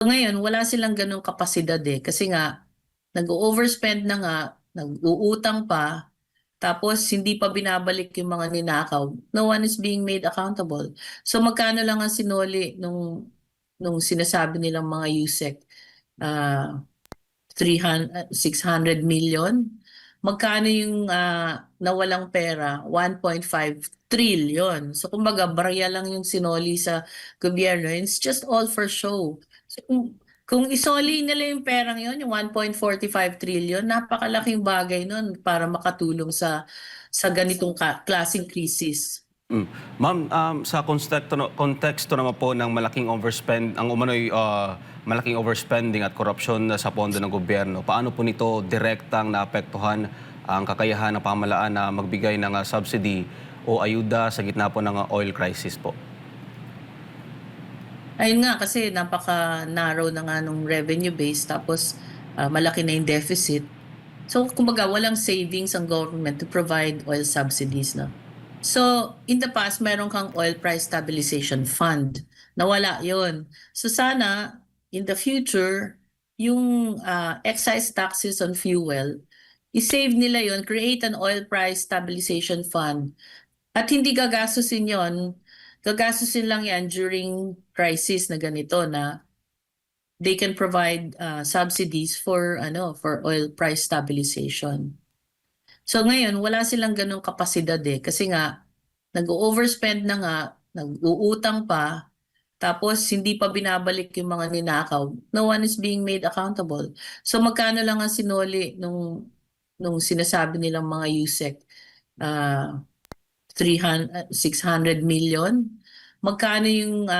Ngayon wala silang gano'ng kapasidad, kasi nga nag-o-overspend na nga, nag-uutang pa, tapos hindi pa binabalik yung mga ninakaw. No one is being made accountable. So magkano lang ang sinoli nung sinasabi nilang mga USEC? Ah, 600 million. Magkano yung nawalang pera? 1.5 trillion. So kumbaga, barya lang yung sinoli sa gobyerno. It's just all for show. So kung isoli nila yung perang yon, yung 1.45 trillion, napakalaking bagay nun para makatulong sa ganitong klaseng krisis. Mm. Ma'am, sa konteksto naman po ng malaking overspend, ang umano'y malaking overspending at korupsyon sa pondo ng gobyerno, paano po nito direktang naapektuhan ang kakayahan ng pamahalaan na magbigay ng subsidy o ayuda sa gitna po ng oil crisis po? Ayun nga, kasi napaka-narrow na nga nung revenue base, tapos malaki na yung deficit. So, kumbaga, walang savings ang government to provide oil subsidies, no? So, in the past, meron kang oil price stabilization fund. Nawala yon. So, sana, in the future, yung excise taxes on fuel, i-save nila yon, create an oil price stabilization fund. At hindi gagastusin yon, gagastusin lang yan during crisis na ganito, na they can provide subsidies for oil price stabilization. So ngayon wala silang ganong kapasidad, kasi nga nag-overspend na nga, nag-uutang pa, tapos hindi pa binabalik yung mga ninakaw. No one is being made accountable. So magkano lang ang sinoli nung sinasabi nilang mga USEC? Uh, 600 million. Magkano yung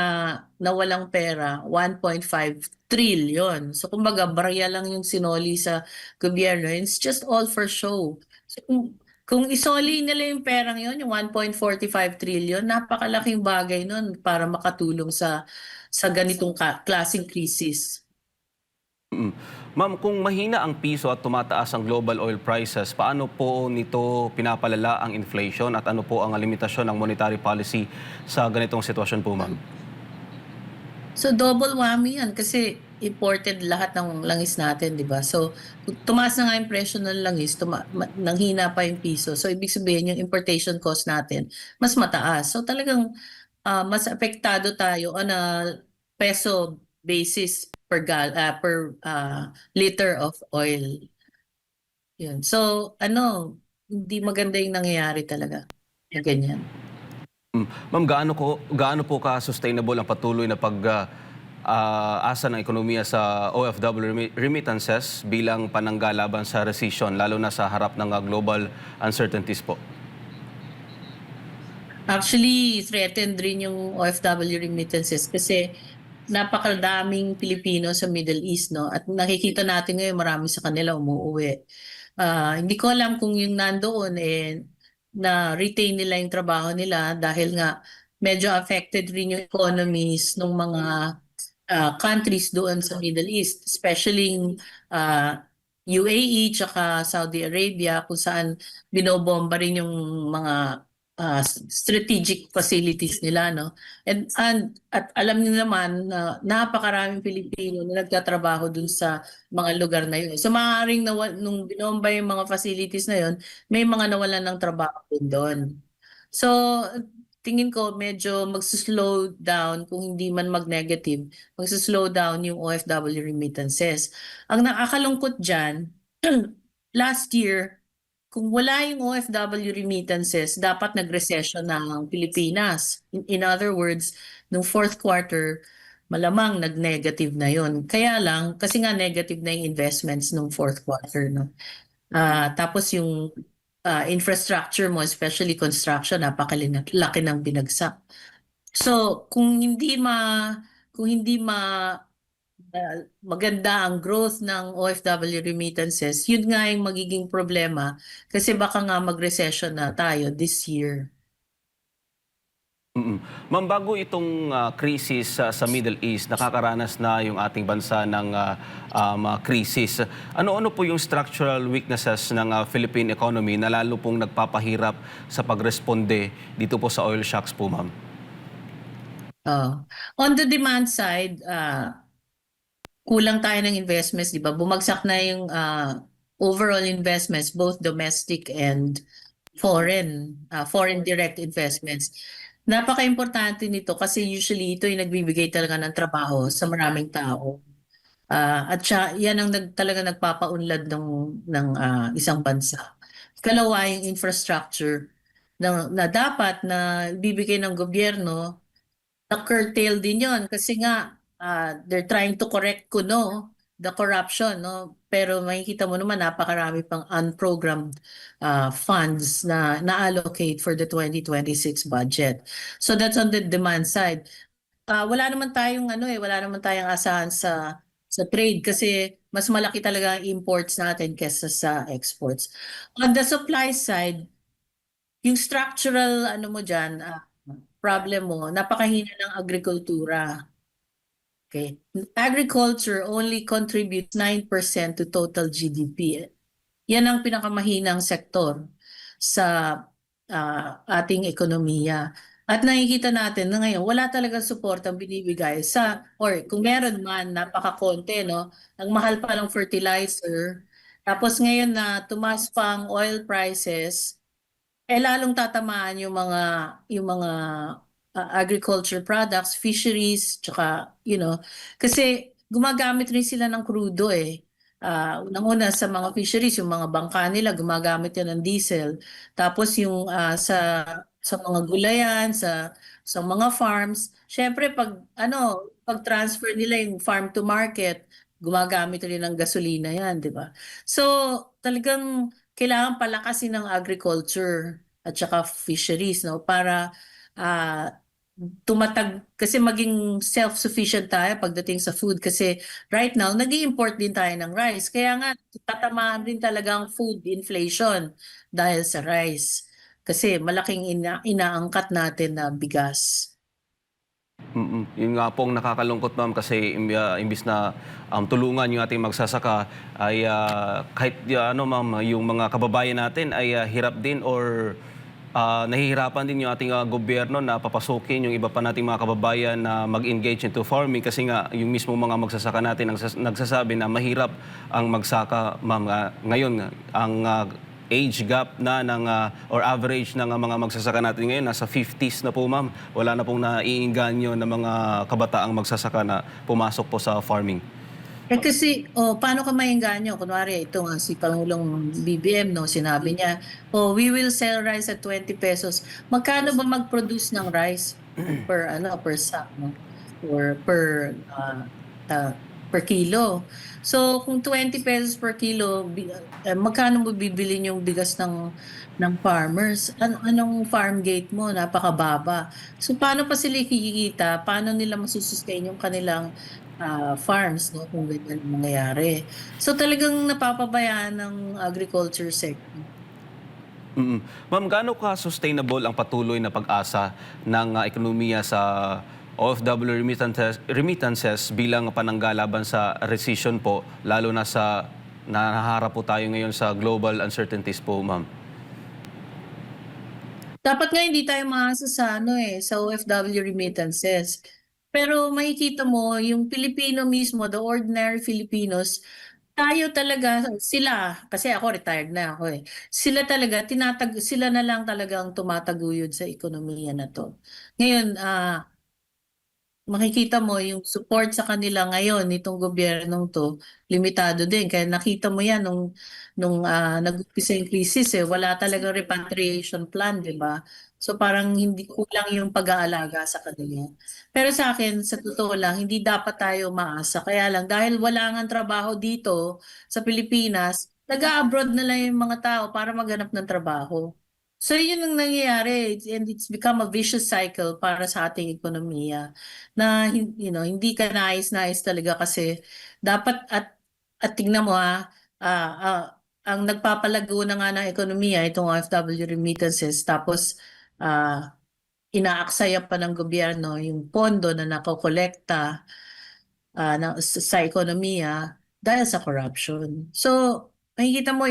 nawalang pera? 1.5 trillion. So kumbaga, barya lang yung sinoli sa gobyerno. It's just all for show. So, kung isoli nila yung perang yon, yung 1.45 trillion, napakalaking bagay nun para makatulong sa ganitong klaseng krisis. Mm. Ma'am, kung mahina ang piso at tumataas ang global oil prices, paano po nito pinapalala ang inflation at ano po ang limitasyon ng monetary policy sa ganitong sitwasyon po, ma'am? So double whammy yan kasi imported lahat ng langis natin, di ba? So tumaas na nga yung presyo ng langis, nanghina pa yung piso. So ibig sabihin yung importation cost natin mas mataas. So talagang mas apektado tayo on a peso basis per liter of oil. Yun. So hindi maganda yung nangyayari talaga. Ganyan. Ma'am, gaano po ka-sustainable ang patuloy na asa ng ekonomiya sa OFW remittances bilang panangga laban sa recession, lalo na sa harap ng global uncertainties po? Actually, threatened rin yung OFW remittances kasi napakadaming Pilipino sa Middle East, no? At nakikita natin ngayon marami sa kanila umuuwi. Hindi ko alam kung yung nandoon na retain nila yung trabaho nila dahil nga medyo affected rin yung economies ng mga countries doon sa Middle East, especially yung UAE tsaka Saudi Arabia, kung saan binobomba rin yung mga strategic facilities nila, no? At alam niyo naman na napakaraming Pilipino na nagtatrabaho dun sa mga lugar na yun. So maaaring nung binomba yung mga facilities na yun, may mga nawalan ng trabaho din doon. So tingin ko medyo magsuslow down, kung hindi man mag-negative, magsuslow down yung OFW remittances. Ang nakakalungkot dyan, last year, kung wala yung OFW remittances, dapat nag-recession na ang Pilipinas. In other words, nung fourth quarter, malamang nag-negative na yon. Kaya lang, kasi nga negative na yung investments nung fourth quarter, no? Tapos yung infrastructure mo, especially construction, napakalaki ng binagsak. So, maganda ang growth ng OFW remittances, yun nga yung magiging problema kasi baka nga mag-recession na tayo this year. Ma'am, bago itong krisis sa Middle East, nakakaranas na yung ating bansa ng krisis. Ano-ano po yung structural weaknesses ng Philippine economy na lalo pong nagpapahirap sa pagresponde dito po sa oil shocks po, ma'am? On the demand side, kulang tayo ng investments, di ba? Bumagsak na yung overall investments, both domestic and foreign direct investments. Napaka-importante nito kasi usually ito yung nagbibigay talaga ng trabaho sa maraming tao. At siya, yan ang talaga nagpapaunlad ng isang bansa. Kalawa, yung infrastructure na dapat na bibigay ng gobyerno, na-curtail din yon kasi nga they're trying to correct the corruption, no? Pero makikita mo naman napakarami pang unprogrammed funds na na-allocate for the 2026 budget. So that's on the demand side. Wala naman tayong asahan sa trade kasi mas malaki talaga ang imports natin kesa sa exports. On the supply side, yung structural mo diyan, problem mo, napakahina ng agrikultura. Okay. Agriculture only contributes 9% to total GDP. Yan ang pinakamahinang sektor sa ating ekonomiya. At nakikita natin na ngayon, wala talaga support ang binibigay or kung meron man, napakakonte, no? Ang mahal pa ng fertilizer. Tapos ngayon na tumaas pa ang oil prices, lalong tatamaan yung mga agriculture products, fisheries, tsaka kasi gumagamit rin sila ng crudo eh. Unang-una sa mga fisheries, yung mga bangka nila gumagamit yan ng diesel. Tapos yung sa mga gulayan, sa mga farms, syempre pag transfer nila yung farm to market, gumagamit rin ng gasolina yan, di ba? So, talagang kailangan palakasin ng agriculture at saka fisheries, no, para ah, tumatag kasi maging self-sufficient tayo pagdating sa food kasi right now nag-i-import din tayo ng rice, kaya nga tatamaan din talaga ang food inflation dahil sa rice kasi malaking inaangkat natin na bigas. Yun nga pong nakakalungkot, ma'am, kasi imbis na tulungan yung ating magsasaka ay kahit ma'am, yung mga kababayan natin ay hirap din or nahihirapan din yung ating gobyerno na papasukin yung iba pa nating mga kababayan na mag-engage into farming kasi nga yung mismo mga magsasaka natin nagsasabi na mahirap ang magsaka, ma'am. Ngayon, ang age gap na or average ng mga magsasaka natin ngayon nasa 50s na po, ma'am. Wala na pong naiinganyo ng mga kabataang magsasaka na pumasok po sa farming. Kasi, paano ka maengganyo? Kunwari, ito nga si Pangulong BBM, no, sinabi niya, we will sell rice at 20 pesos. Magkano ba mag-produce ng rice per sack, no? Or per kilo. So, kung 20 pesos per kilo, magkano mo bibili yung bigas ng farmers? Anong farm gate mo? Napakababa. So, paano pa sila kikita? Paano nila masusustain yung kanilang farms, no, kung ganyan ang mangyayari. So talagang napapabayaan ng agriculture sector. Ma'am, gaano ka-sustainable ang patuloy na pag-asa ng ekonomiya sa OFW remittances bilang pananggalaban sa recession po, lalo na sa nahaharap po tayo ngayon sa global uncertainties po, ma'am? Dapat nga hindi tayo maasa sa OFW remittances. Pero makikita mo, yung Pilipino mismo, the ordinary Filipinos, tayo talaga, sila, kasi ako retired na ako eh. Sila na lang talagang tumataguyod sa ekonomiya na to. Ngayon, makikita mo yung support sa kanila ngayon nitong gobyernong to, limitado din. Kaya nakita mo yan nung nag-umpisa yung crisis eh, wala talagang repatriation plan, di ba? So parang hindi kulang yung pag-aalaga sa kanila. Pero sa akin, sa totoo lang, hindi dapat tayo maasa. Kaya lang, dahil wala nga trabaho dito sa Pilipinas, nag-abroad na lang yung mga tao para maghanap ng trabaho. So yun ang nangyayari and it's become a vicious cycle para sa ating ekonomiya na hindi ka nais-nais talaga kasi dapat at tingnan mo ang nagpapalago na nga ng ekonomiya itong OFW remittances tapos inaaksaya pa ng gobyerno yung pondo na nakokolekta sa ekonomiya dahil sa corruption. So makikita mo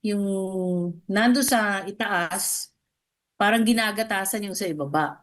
yung nando sa itaas parang ginagatasan yung sa ibaba.